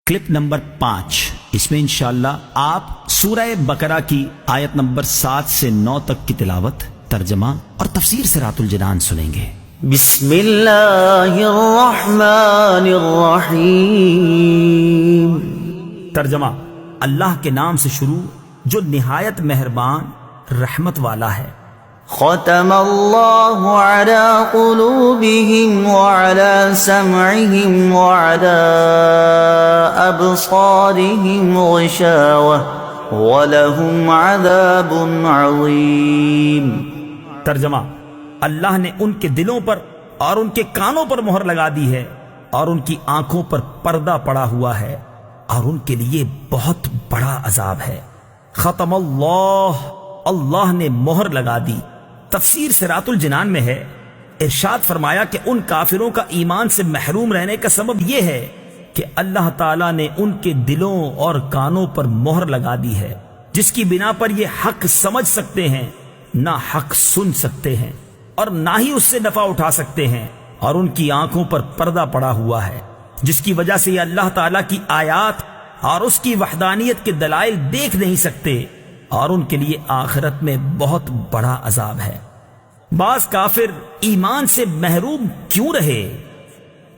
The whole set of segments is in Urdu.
کلپ نمبر 5، اس میں انشاءاللہ آپ سورہ بقرہ کی آیت نمبر 7 سے 9 تک کی تلاوت، ترجمہ اور تفسیر صراط الجنان سنیں گے۔ بسم اللہ الرحمن الرحیم۔ ترجمہ: اللہ کے نام سے شروع جو نہایت مہربان رحمت والا ہے۔ ختم اللہ علی قلوبہم وعلی سمعہم وعلی ابصارہم غشاوہ ولہم عذاب عظیم۔ ترجمہ: اللہ نے ان کے دلوں پر اور ان کے کانوں پر مہر لگا دی ہے، اور ان کی آنکھوں پر پردہ پڑا ہوا ہے، اور ان کے لیے بہت بڑا عذاب ہے۔ ختم اللہ نے مہر لگا دی۔ تفسیر صراط الجنان میں ہے، ارشاد فرمایا کہ ان کافروں کا ایمان سے محروم رہنے کا سبب یہ ہے کہ اللہ تعالیٰ نے ان کے دلوں اور کانوں پر مہر لگا دی ہے، جس کی بنا پر یہ حق سمجھ سکتے ہیں، نہ حق سن سکتے ہیں، اور نہ ہی اس سے نفع اٹھا سکتے ہیں، اور ان کی آنکھوں پر پردہ پڑا ہوا ہے، جس کی وجہ سے یہ اللہ تعالیٰ کی آیات اور اس کی وحدانیت کے دلائل دیکھ نہیں سکتے، اور ان کے لیے آخرت میں بہت بڑا عذاب ہے۔ بعض کافر ایمان سے محروم کیوں رہے؟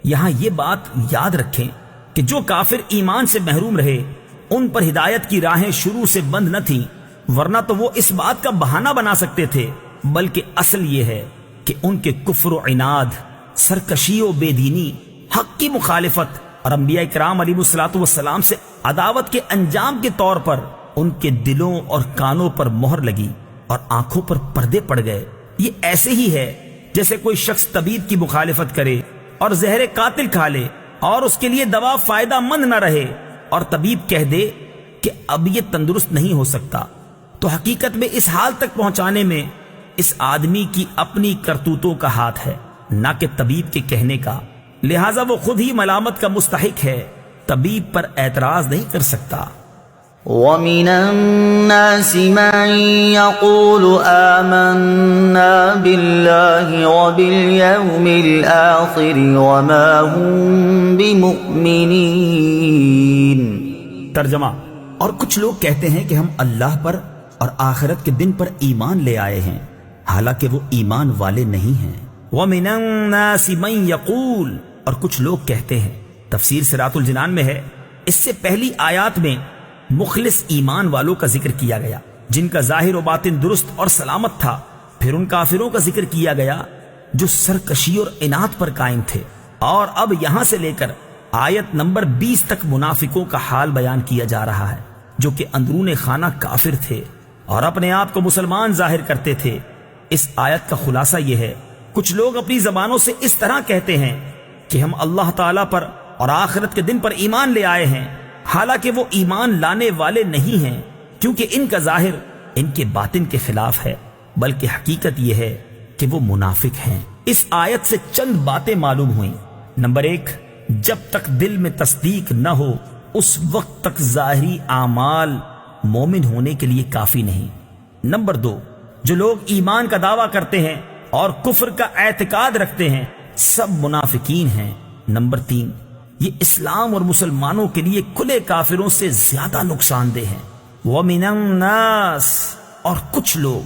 یہاں یہ بات یاد رکھیں کہ جو کافر ایمان سے محروم رہے ان پر ہدایت کی راہیں شروع سے بند نہ تھیں، ورنہ تو وہ اس بات کا بہانہ بنا سکتے تھے، بلکہ اصل یہ ہے کہ ان کے کفر و عناد، سرکشی و بے دینی، حق کی مخالفت اور انبیاء کرام علیہ السلام سے عداوت کے انجام کے طور پر ان کے دلوں اور کانوں پر مہر لگی اور آنکھوں پر پردے پڑ گئے۔ یہ ایسے ہی ہے جیسے کوئی شخص طبیب کی مخالفت کرے اور زہر قاتل کھا لے اور اس کے لیے دوا فائدہ مند نہ رہے، اور طبیب کہہ دے کہ اب یہ تندرست نہیں ہو سکتا، تو حقیقت میں اس حال تک پہنچانے میں اس آدمی کی اپنی کرتوتوں کا ہاتھ ہے، نہ کہ طبیب کے کہنے کا، لہٰذا وہ خود ہی ملامت کا مستحق ہے، طبیب پر اعتراض نہیں کر سکتا۔ وَمِنَ النَّاسِ مَن يَقُولُ آمَنَّا بِاللَّهِ وَبِالْيَوْمِ الْآخِرِ وَمَا هُمْ بِمُؤْمِنِينَ۔ ترجمہ: اور کچھ لوگ کہتے ہیں کہ ہم اللہ پر اور آخرت کے دن پر ایمان لے آئے ہیں، حالانکہ وہ ایمان والے نہیں ہیں۔ وَمِنَ النَّاسِ مَن يَقُولُ، اور کچھ لوگ کہتے ہیں۔ تفسیر صراط الجنان میں ہے، اس سے پہلی آیات میں مخلص ایمان والوں کا ذکر کیا گیا جن کا ظاہر و باطن درست اور سلامت تھا، پھر ان کافروں کا ذکر کیا گیا جو سرکشی اور عناد پر قائم تھے، اور اب یہاں سے لے کر آیت نمبر 20 تک منافقوں کا حال بیان کیا جا رہا ہے، جو کہ اندرون خانہ کافر تھے اور اپنے آپ کو مسلمان ظاہر کرتے تھے۔ اس آیت کا خلاصہ یہ ہے، کچھ لوگ اپنی زبانوں سے اس طرح کہتے ہیں کہ ہم اللہ تعالیٰ پر اور آخرت کے دن پر ایمان لے آئے ہیں، حالانکہ وہ ایمان لانے والے نہیں ہیں، کیونکہ ان کا ظاہر ان کے باطن کے خلاف ہے، بلکہ حقیقت یہ ہے کہ وہ منافق ہیں۔ اس آیت سے چند باتیں معلوم ہوئیں۔ نمبر 1، جب تک دل میں تصدیق نہ ہو اس وقت تک ظاہری اعمال مومن ہونے کے لیے کافی نہیں۔ نمبر 2، جو لوگ ایمان کا دعویٰ کرتے ہیں اور کفر کا اعتقاد رکھتے ہیں سب منافقین ہیں۔ نمبر 3، یہ اسلام اور مسلمانوں کے لیے کھلے کافروں سے زیادہ نقصان دہ ہیں۔ وَمِنَ النَّاسِ، اور کچھ لوگ،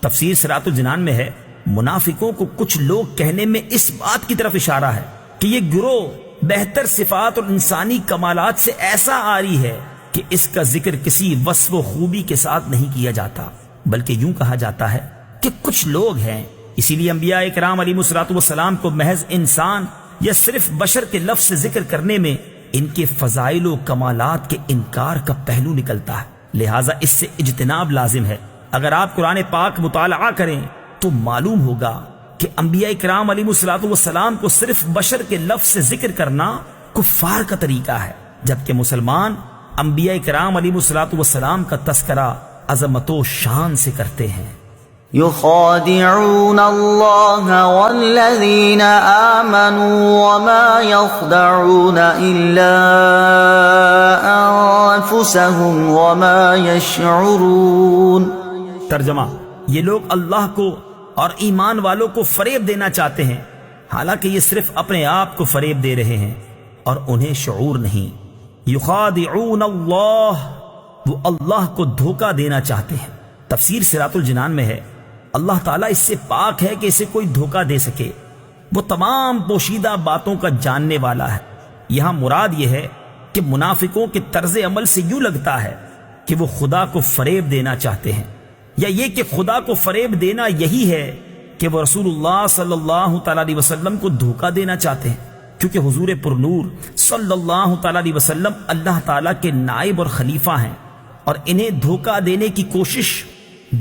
تفسیر صراط الجنان میں ہے، منافقوں کو کچھ لوگ کہنے میں اس بات کی طرف اشارہ ہے کہ یہ گروہ بہتر صفات اور انسانی کمالات سے ایسا عاری ہے کہ اس کا ذکر کسی وصف و خوبی کے ساتھ نہیں کیا جاتا، بلکہ یوں کہا جاتا ہے کہ کچھ لوگ ہیں۔ اسی لیے انبیاء کرام علیہ السلام کو محض انسان یا صرف بشر کے لفظ سے ذکر کرنے میں ان کے فضائل و کمالات کے انکار کا پہلو نکلتا ہے، لہٰذا اس سے اجتناب لازم ہے۔ اگر آپ قرآن پاک مطالعہ کریں تو معلوم ہوگا کہ انبیاء کرام علیہ السلام کو صرف بشر کے لفظ سے ذکر کرنا کفار کا طریقہ ہے، جبکہ مسلمان انبیاء کرام علیہ السلام کا تذکرہ عظمت و شان سے کرتے ہیں۔ يخادعون الله والذين آمنوا وما يخدعون إلا أنفسهم وما يشعرون۔ ترجمہ: یہ لوگ اللہ کو اور ایمان والوں کو فریب دینا چاہتے ہیں، حالانکہ یہ صرف اپنے آپ کو فریب دے رہے ہیں اور انہیں شعور نہیں۔ یخادعون اللہ، وہ اللہ کو دھوکہ دینا چاہتے ہیں۔ تفسیر صراط الجنان میں ہے اللہ تعالیٰ اس سے پاک ہے کہ اسے کوئی دھوکہ دے سکے، وہ تمام پوشیدہ باتوں کا جاننے والا ہے۔ یہاں مراد یہ ہے کہ منافقوں کے طرز عمل سے یوں لگتا ہے کہ وہ خدا کو فریب دینا چاہتے ہیں، یا یہ کہ خدا کو فریب دینا یہی ہے کہ وہ رسول اللہ صلی اللہ تعالیٰ علیہ وسلم کو دھوکہ دینا چاہتے ہیں، کیونکہ حضور پرنور صلی اللہ تعالیٰ علیہ وسلم اللہ تعالیٰ کے نائب اور خلیفہ ہیں، اور انہیں دھوکہ دینے کی کوشش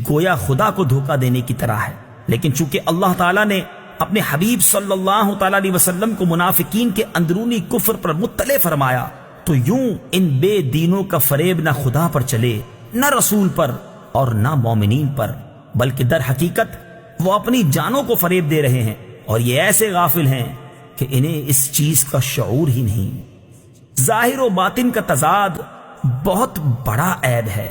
گویا خدا کو دھوکہ دینے کی طرح ہے۔ لیکن چونکہ اللہ تعالیٰ نے اپنے حبیب صلی اللہ تعالیٰ علیہ وسلم کو منافقین کے اندرونی کفر پر مطلع فرمایا، تو یوں ان بے دینوں کا فریب نہ خدا پر چلے، نہ رسول پر، اور نہ مومنین پر، بلکہ در حقیقت وہ اپنی جانوں کو فریب دے رہے ہیں، اور یہ ایسے غافل ہیں کہ انہیں اس چیز کا شعور ہی نہیں۔ ظاہر و باطن کا تضاد بہت بڑا عیب ہے۔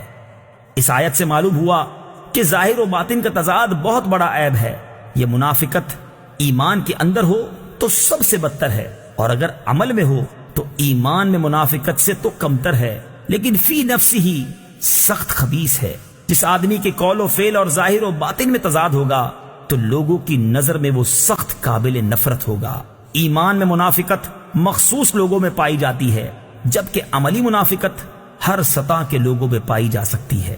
اس آیت سے معلوم ہوا کہ ظاہر و باطن کا تضاد بہت بڑا عیب ہے۔ یہ منافقت ایمان کے اندر ہو تو سب سے بدتر ہے، اور اگر عمل میں ہو تو ایمان میں منافقت سے تو کمتر ہے، لیکن فی نفسی ہی سخت خبیث ہے۔ جس آدمی کے قول و فعل اور ظاہر و باطن میں تضاد ہوگا تو لوگوں کی نظر میں وہ سخت قابل نفرت ہوگا۔ ایمان میں منافقت مخصوص لوگوں میں پائی جاتی ہے، جبکہ عملی منافقت ہر سطح کے لوگوں میں پائی جا سکتی ہے۔